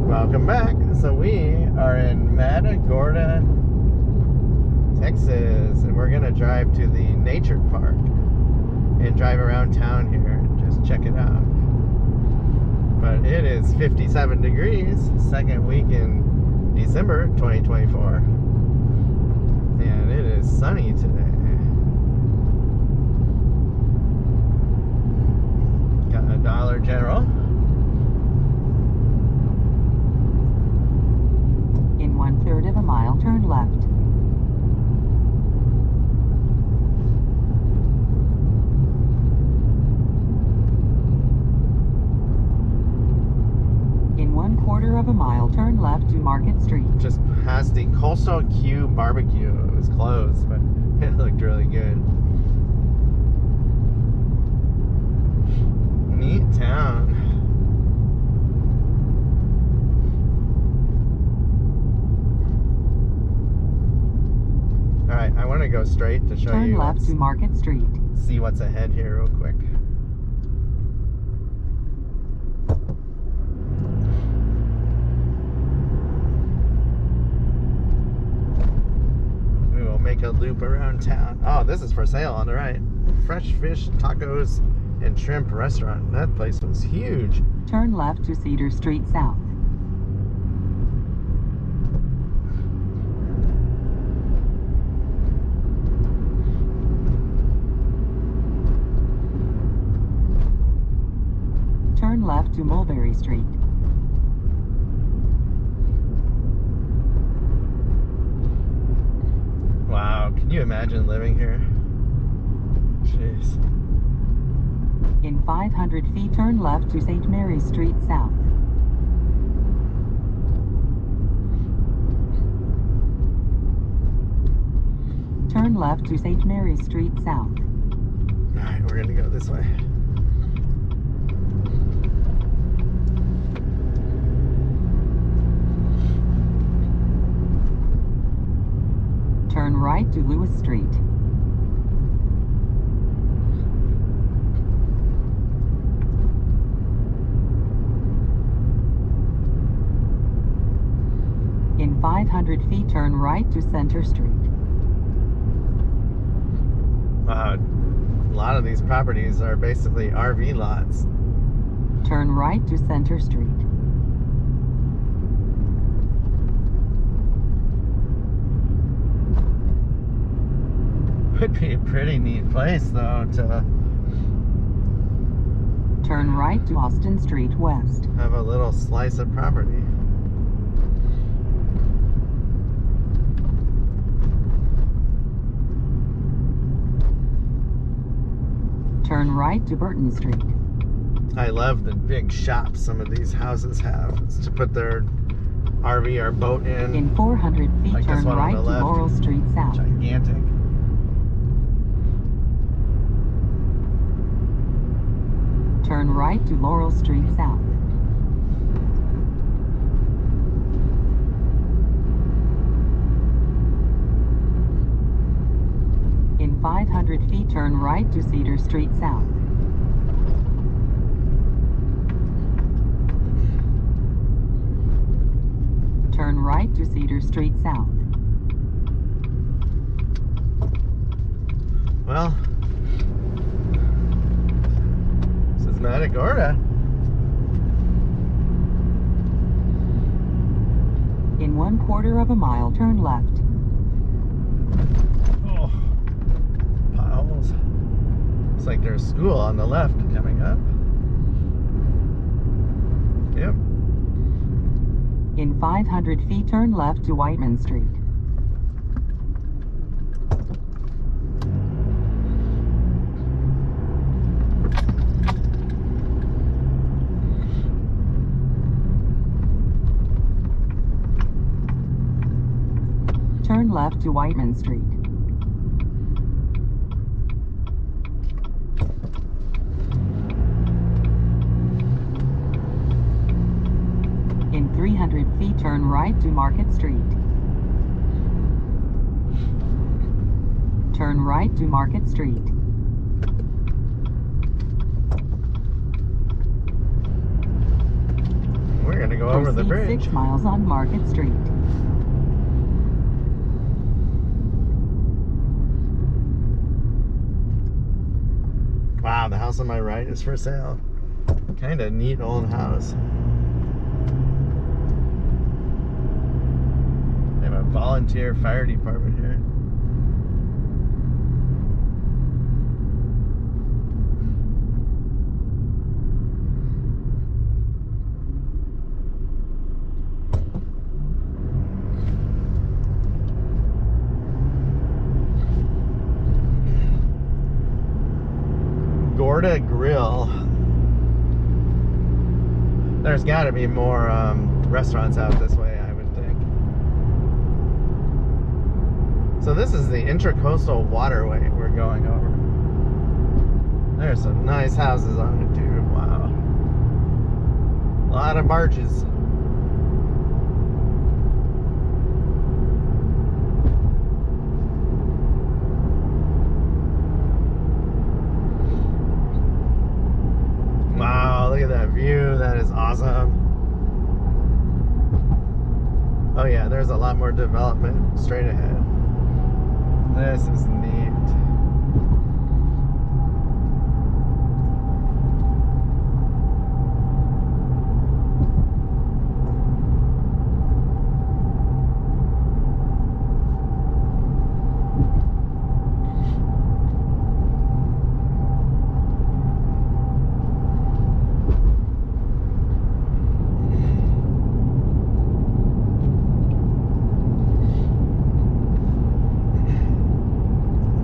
Welcome back. So we are in Matagorda, Texas, and we're gonna drive to the nature park and drive around town here and just check it out. But it is 57 degrees, second week in December 2024, and it is sunny today. Got a Dollar General. In 1/3 of a mile, turn left. In 1/4 of a mile, turn left to Market Street. Just past the Coastal Q barbecue. It was closed, but it looked really good. Neat town. Alright, I want to go straight to show you. Turn left to Market Street. See what's ahead here real quick. We will make a loop around town. Oh, this is for sale on the right. Fresh fish, tacos, and shrimp restaurant. That place was huge. Turn left to Cedar Street South. Turn left to Mulberry Street. Wow, can you imagine living here? Jeez. In 500 feet, turn left to St. Mary's Street South. Turn left to St. Mary's Street South. Alright, we're gonna go this way. Turn right to Lewis Street. In 500 feet, turn right to Center Street. A lot of these properties are basically RV lots. Turn right to Center Street. Would be a pretty neat place though to Turn right to Austin Street West. have a little slice of property. Turn right to Burton Street. I love the big shops some of these houses have. It's to put their RV or boat in. In 400 feet, Like this turn one on right the to left. Laurel Street South. Gigantic. Turn right to Laurel Street South. In 500 feet, turn right to Cedar Street South. Turn right to Cedar Street South. Well, this is Matagorda. In 1/4 of a mile, turn left. Oh, potholes. Looks like there's school on the left coming up. Yep. In 500 feet, turn left to Whiteman Street. Turn left to Whiteman Street. In 300 feet, turn right to Market Street. Turn right to Market Street. We're gonna go over the Proceed bridge. 6 miles on Market Street. Wow, the house on my right is for sale. Kind of neat old house. They have a volunteer fire department here. Gorda Grill. There's got to be more restaurants out this way, I would think. So this is the Intracoastal Waterway we're going over. There's some nice houses on it too. Wow. A lot of barges. Wow, look at that view. That is awesome. Oh yeah, there's a lot more development straight ahead. This is neat.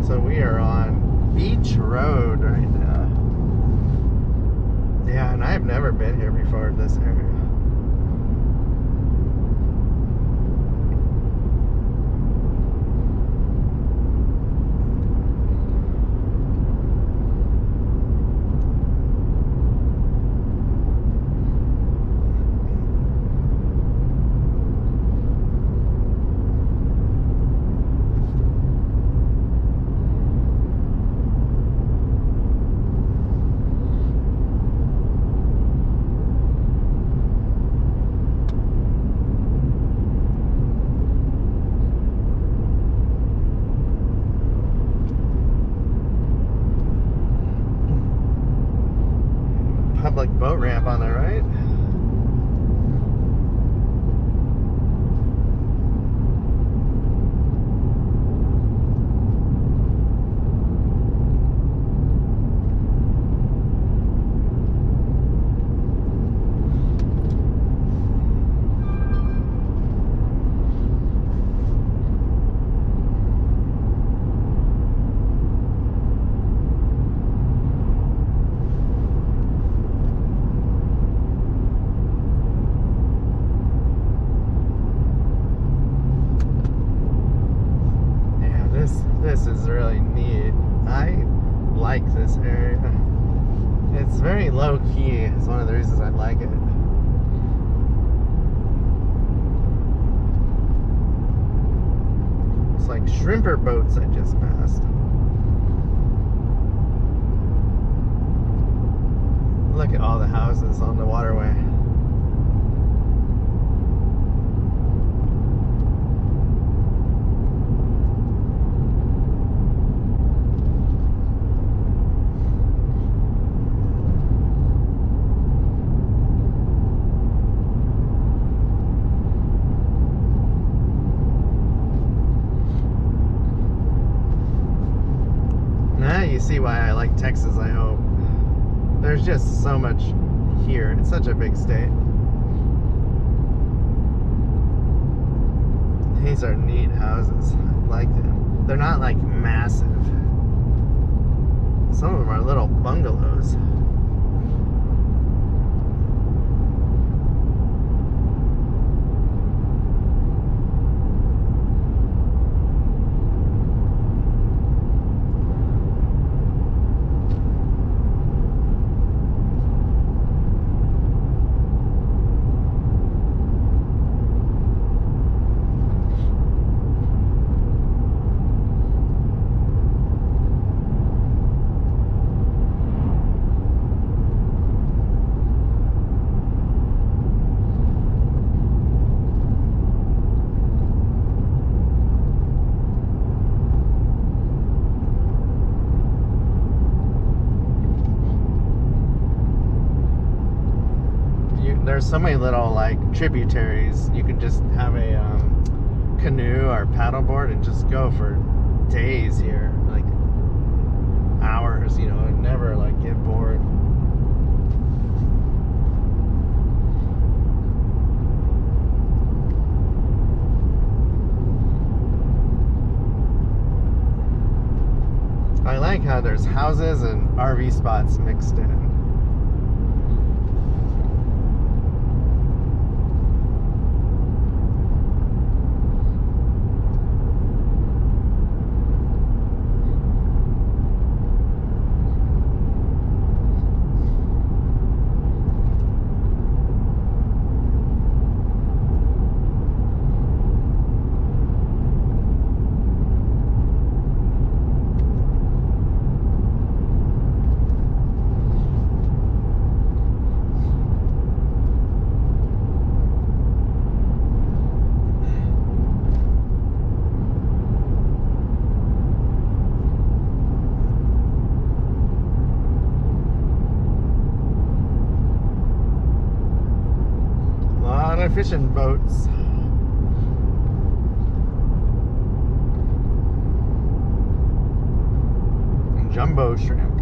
So we are on Beach Road right now. Yeah, and I've never been here before in this area. Public boat ramp on the right. This is really neat. I like this area. It's very low key. It's one of the reasons I like it. It's like shrimper boats I just passed. Look at all the houses on the waterway. You see why I like Texas, I hope. There's just so much here. It's such a big state. These are neat houses. I like them. They're not like massive. Some of them are little bungalows. there's so many little like tributaries. You could just have a canoe or paddleboard and just go for days here, like hours, you know, and never like get bored. I like how there's houses and RV spots mixed in. Fishing boats. And jumbo shrimp.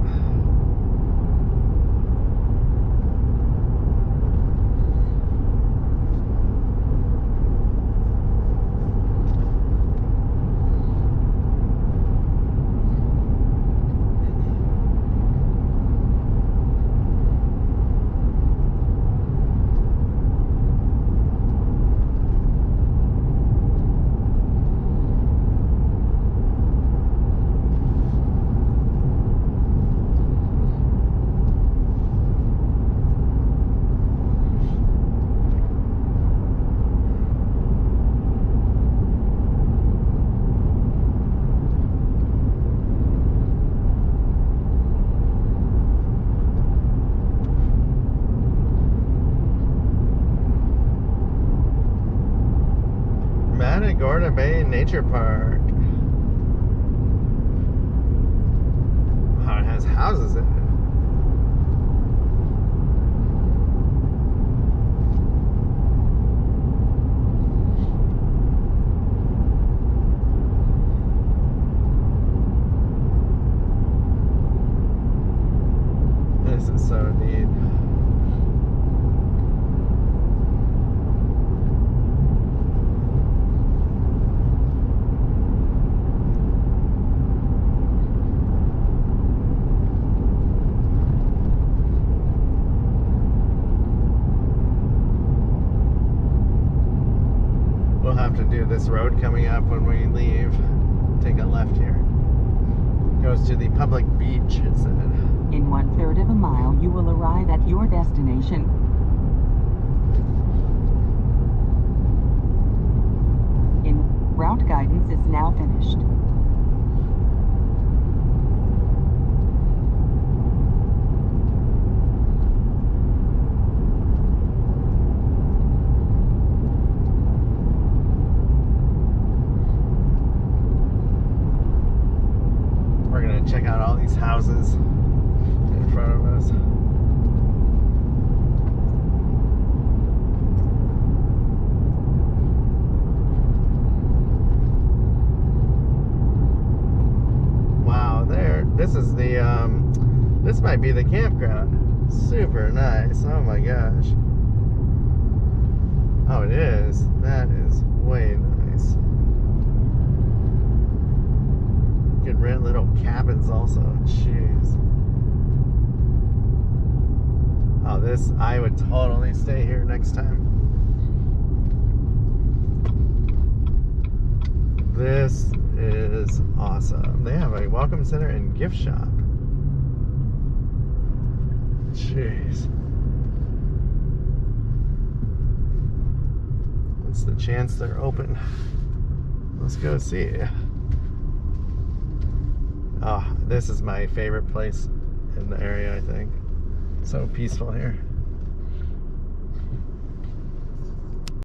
Matagorda Bay Nature Park. Oh, it has houses in it. This is so neat. We'll have to do this road coming up when we leave. Take a left here. Goes to the public beach, it said. In 1/3 of a mile, you will arrive at your destination. Route guidance is now finished. We're gonna check out all these houses in front of us. This is the, this might be the campground. Super nice. Oh my gosh. Oh, it is. That is way nice. You can rent little cabins also. Jeez. Oh, this, I would totally stay here next time. This is awesome. They have a welcome center and gift shop. Jeez. What's the chance they're open? Let's go see. Oh, this is my favorite place in the area, I think. So peaceful here.